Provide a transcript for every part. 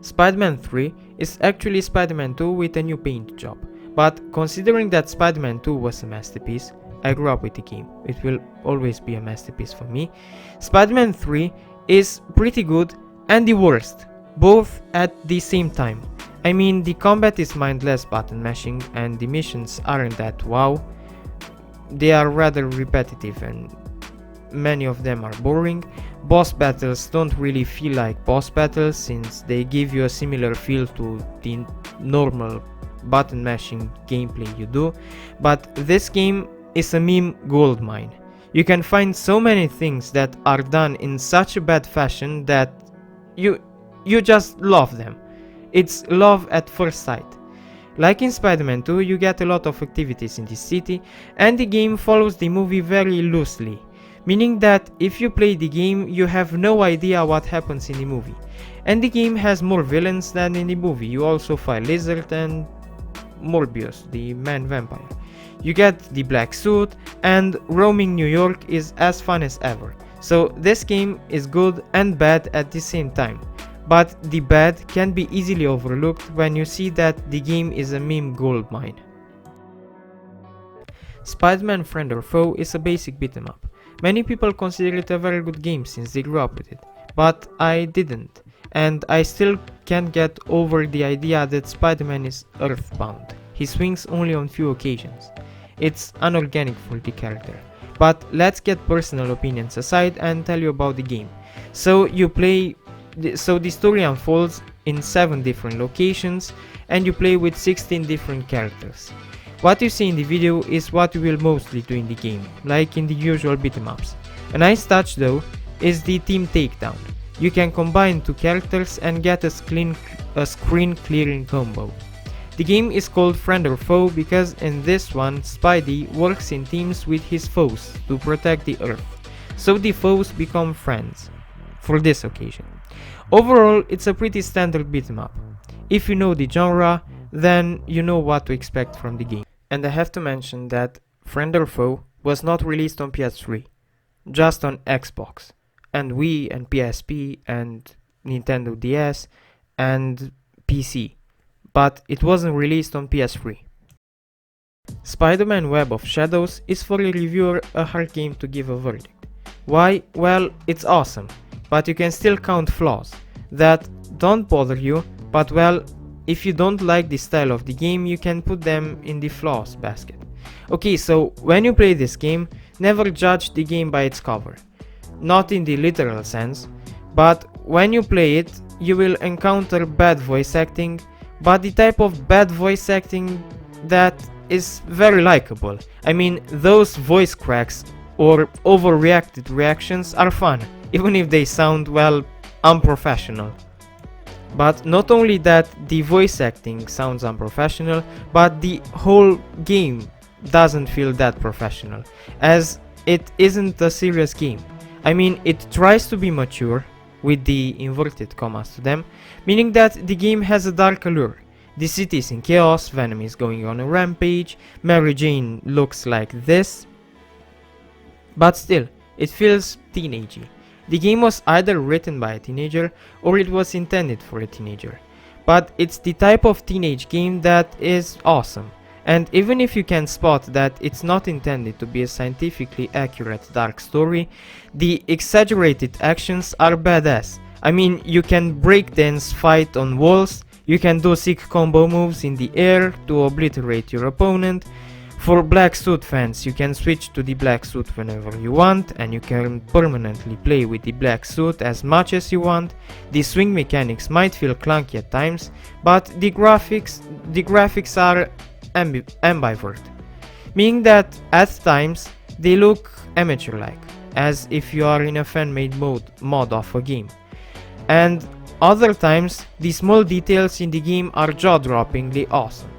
Spider-Man 3 is actually Spider-Man 2 with a new paint job, but considering that Spider-Man 2 was a masterpiece, I grew up with the game, it will always be a masterpiece for me. Spider-Man 3 is pretty good and the worst, both at the same time. I mean, the combat is mindless button mashing and the missions aren't that wow. They are rather repetitive and many of them are boring. Boss battles don't really feel like boss battles since they give you a similar feel to the normal button mashing gameplay you do, but this game is a meme goldmine. You can find so many things that are done in such a bad fashion that you just love them. It's love at first sight. Like in Spider-Man 2, you get a lot of activities in this city, and the game follows the movie very loosely, meaning that if you play the game, you have no idea what happens in the movie. And the game has more villains than in the movie. You also fight Lizard and Morbius, the man vampire. You get the black suit, and roaming New York is as fun as ever. So this game is good and bad at the same time. But the bad can be easily overlooked when you see that the game is a meme goldmine. Spider-Man Friend or Foe is a basic beat 'em up. Many people consider it a very good game since they grew up with it, but I didn't, and I still can't get over the idea that Spider-Man is earthbound. He swings only on few occasions. It's unorganic for the character. But let's get personal opinions aside and tell you about the game. So the story unfolds in 7 different locations and you play with 16 different characters. What you see in the video is what you will mostly do in the game, like in the usual beat-em-ups. A nice touch though is the team takedown. You can combine 2 characters and get a screen clearing combo. The game is called Friend or Foe because in this one Spidey works in teams with his foes to protect the Earth, so the foes become friends for this occasion. Overall, it's a pretty standard beat 'em up. If you know the genre, then you know what to expect from the game. And I have to mention that Friend or Foe was not released on PS3, just on Xbox, and Wii and PSP and Nintendo DS and PC, but it wasn't released on PS3. Spider-Man Web of Shadows is for a reviewer a hard game to give a verdict. Why? Well, it's awesome, but you can still count flaws that don't bother you, but well, if you don't like the style of the game, you can put them in the flaws basket. Okay, so when you play this game, never judge the game by its cover. Not in the literal sense, but when you play it, you will encounter bad voice acting, but the type of bad voice acting that is very likable. I mean, those voice cracks or overreacted reactions are fun, even if they sound, well, unprofessional. But not only that the voice acting sounds unprofessional, but the whole game doesn't feel that professional, as it isn't a serious game. I mean, it tries to be mature, with the inverted commas to them, meaning that the game has a dark allure. The city is in chaos, Venom is going on a rampage, Mary Jane looks like this, but still, it feels teenagey. The game was either written by a teenager or it was intended for a teenager, but it's the type of teenage game that is awesome. And even if you can spot that it's not intended to be a scientifically accurate dark story, the exaggerated actions are badass. I mean, you can breakdance fight on walls, you can do sick combo moves in the air to obliterate your opponent. For black suit fans, you can switch to the black suit whenever you want, and you can permanently play with the black suit as much as you want. The swing mechanics might feel clunky at times, but the graphics are ambivert, meaning that at times they look amateur-like, as if you are in a fan-made mod of a game, and other times the small details in the game are jaw-droppingly awesome.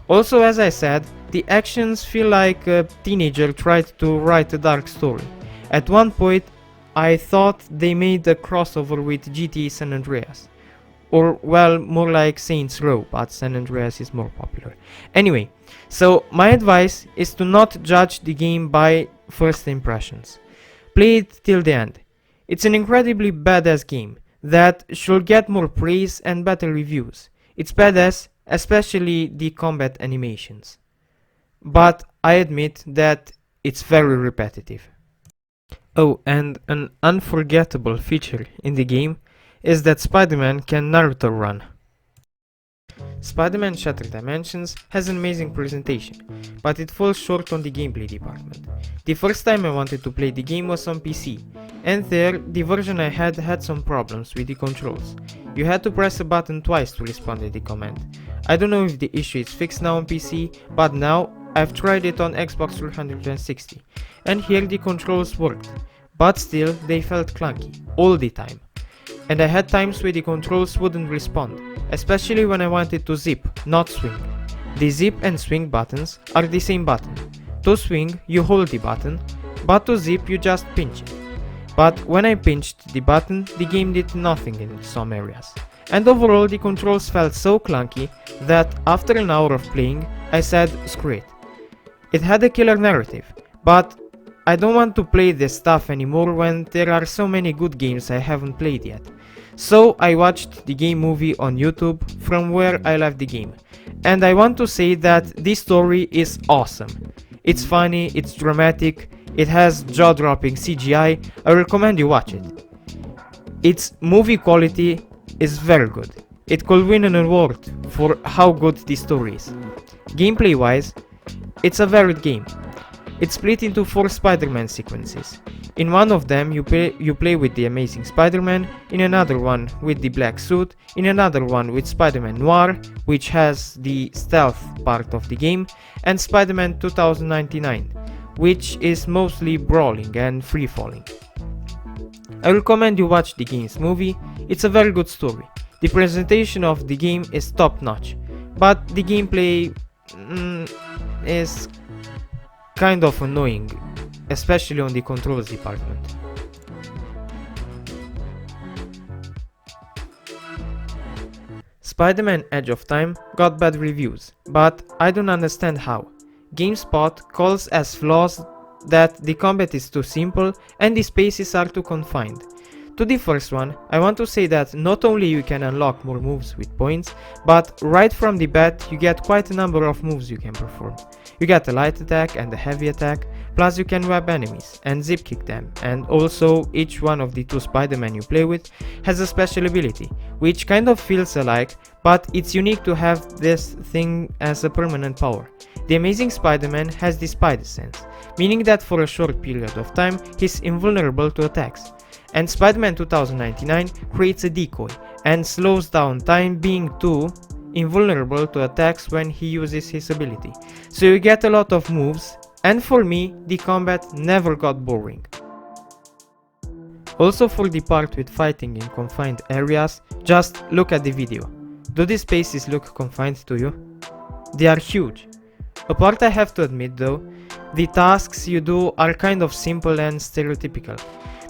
Also, as I said, the actions feel like a teenager tried to write a dark story. At one point I thought they made a crossover with GTA San Andreas, or well, more like Saints Row, but San Andreas is more popular. Anyway, so my advice is to not judge the game by first impressions. Play it till the end. It's an incredibly badass game that should get more praise and better reviews. It's badass, especially the combat animations. But I admit that it's very repetitive. Oh, and an unforgettable feature in the game is that Spider-Man can Naruto run. Spider-Man Shattered Dimensions has an amazing presentation, but it falls short on the gameplay department. The first time I wanted to play the game was on PC, and there the version I had some problems with the controls. You had to press a button twice to respond to the command. I don't know if the issue is fixed now on PC, but now I've tried it on Xbox 360, and here the controls worked, but still they felt clunky, all the time. And I had times where the controls wouldn't respond, especially when I wanted to zip, not swing. The zip and swing buttons are the same button. To swing, you hold the button, but to zip you just pinch it. But when I pinched the button, the game did nothing in some areas. And overall the controls felt so clunky that after an hour of playing, I said screw it. It had a killer narrative, but I don't want to play this stuff anymore when there are so many good games I haven't played yet. So I watched the game movie on YouTube from where I left the game. And I want to say that this story is awesome. It's funny, it's dramatic, it has jaw-dropping CGI, I recommend you watch it. Its movie quality is very good. It could win an award for how good the story is. Gameplay wise, it's a varied game. It's split into 4 Spider-Man sequences. In one of them you play with the Amazing Spider-Man, in another one with the black suit, in another one with Spider-Man Noir, which has the stealth part of the game, and Spider-Man 2099, which is mostly brawling and free-falling. I recommend you watch the game's movie, it's a very good story. The presentation of the game is top-notch, but the gameplay is kind of annoying, especially on the controls department. Spider-Man Edge of Time got bad reviews, but I don't understand how. GameSpot calls as flaws that the combat is too simple and the spaces are too confined. To the first one, I want to say that not only you can unlock more moves with points, but right from the bat you get quite a number of moves you can perform. You get a light attack and a heavy attack, plus you can web enemies and zip kick them, and also each one of the 2 Spider-Man you play with has a special ability, which kind of feels alike, but it's unique to have this thing as a permanent power. The Amazing Spider-Man has the Spider Sense, meaning that for a short period of time he's invulnerable to attacks. And Spider-Man 2099 creates a decoy and slows down time, being too invulnerable to attacks when he uses his ability. So you get a lot of moves, and for me the combat never got boring. Also, for the part with fighting in confined areas, just look at the video. Do the spaces look confined to you? They are huge. A part I have to admit though, the tasks you do are kind of simple and stereotypical.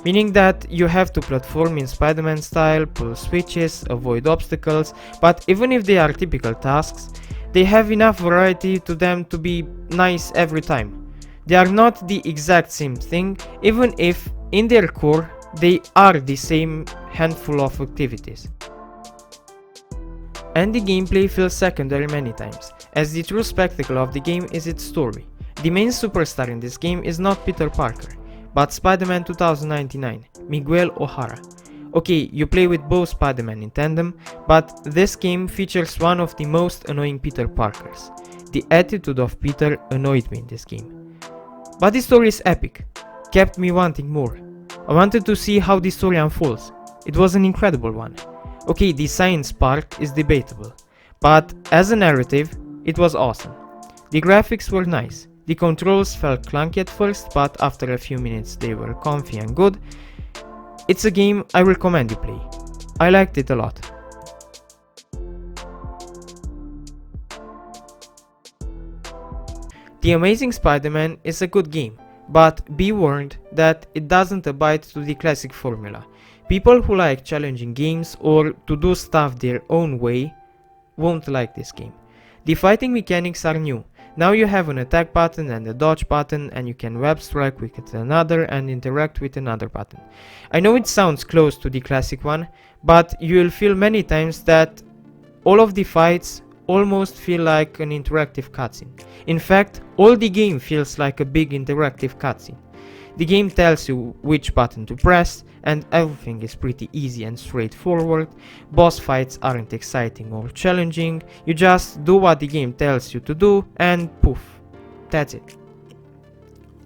Meaning that you have to platform in Spider-Man style, pull switches, avoid obstacles, but even if they are typical tasks, they have enough variety to them to be nice every time. They are not the exact same thing, even if in their core they are the same handful of activities. And the gameplay feels secondary many times, as the true spectacle of the game is its story. The main superstar in this game is not Peter Parker, but Spider-Man 2099, Miguel O'Hara. Okay, you play with both Spider-Man in tandem, but this game features one of the most annoying Peter Parkers. The attitude of Peter annoyed me in this game. But the story is epic, kept me wanting more. I wanted to see how the story unfolds. It was an incredible one. Okay, the science part is debatable, but as a narrative, it was awesome. The graphics were nice. The controls felt clunky at first, but after a few minutes they were comfy and good. It's a game I recommend you play. I liked it a lot. The Amazing Spider-Man is a good game, but be warned that it doesn't abide to the classic formula. People who like challenging games or to do stuff their own way won't like this game. The fighting mechanics are new. Now you have an attack button and a dodge button, and you can web strike with another and interact with another button. I know it sounds close to the classic one, but you will feel many times that all of the fights almost feel like an interactive cutscene. In fact, all the game feels like a big interactive cutscene. The game tells you which button to press, and everything is pretty easy and straightforward. Boss fights aren't exciting or challenging, you just do what the game tells you to do and poof, that's it.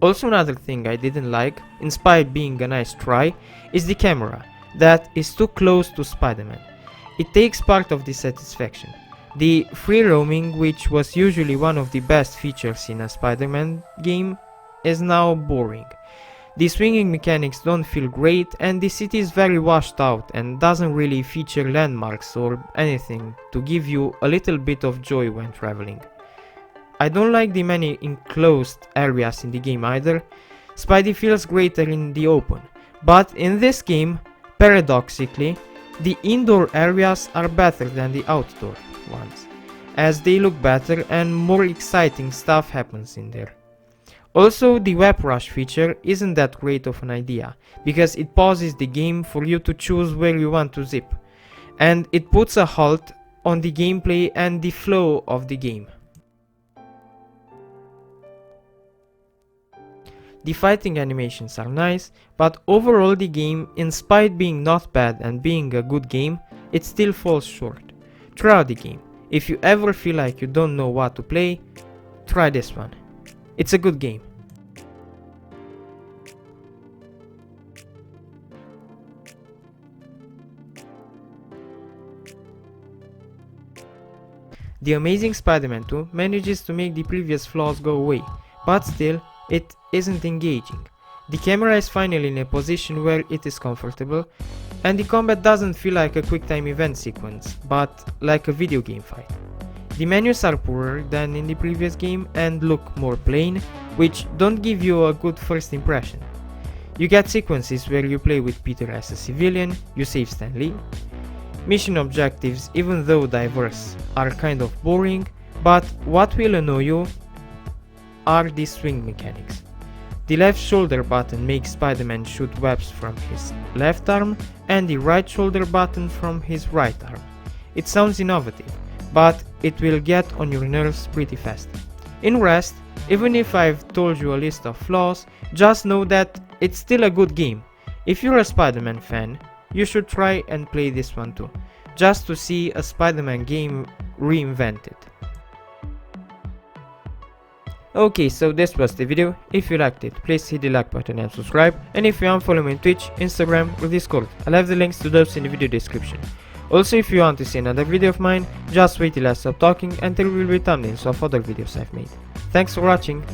Also, another thing I didn't like, in spite being a nice try, is the camera, that is too close to Spider-Man. It takes part of the satisfaction. The free roaming, which was usually one of the best features in a Spider-Man game, is now boring. The swinging mechanics don't feel great, and the city is very washed out and doesn't really feature landmarks or anything to give you a little bit of joy when traveling. I don't like the many enclosed areas in the game either. Spidey feels greater in the open, but in this game, paradoxically, the indoor areas are better than the outdoor ones, as they look better and more exciting stuff happens in there. Also, the web rush feature isn't that great of an idea, because it pauses the game for you to choose where you want to zip, and it puts a halt on the gameplay and the flow of the game. The fighting animations are nice, but overall the game, in spite being not bad and being a good game, it still falls short. Try out the game. If you ever feel like you don't know what to play, try this one. It's a good game. The Amazing Spider-Man 2 manages to make the previous flaws go away, but still, it isn't engaging. The camera is finally in a position where it is comfortable, and the combat doesn't feel like a quick-time event sequence, but like a video game fight. The menus are poorer than in the previous game and look more plain, which don't give you a good first impression. You get sequences where you play with Peter as a civilian, you save Stan Lee. Mission objectives, even though diverse, are kind of boring, but what will annoy you are the swing mechanics. The left shoulder button makes Spider-Man shoot webs from his left arm, and the right shoulder button from his right arm. It sounds innovative, but it will get on your nerves pretty fast. In rest, even if I've told you a list of flaws, just know that it's still a good game. If you're a Spider-Man fan, you should try and play this one too, just to see a Spider-Man game reinvented. Okay, so this was the video. If you liked it, please hit the like button and subscribe, and if you want, follow me on Twitch, Instagram or Discord. I'll have the links to those in the video description. Also, if you want to see another video of mine, just wait till I stop talking and there will be thumbnails of other videos I've made. Thanks for watching.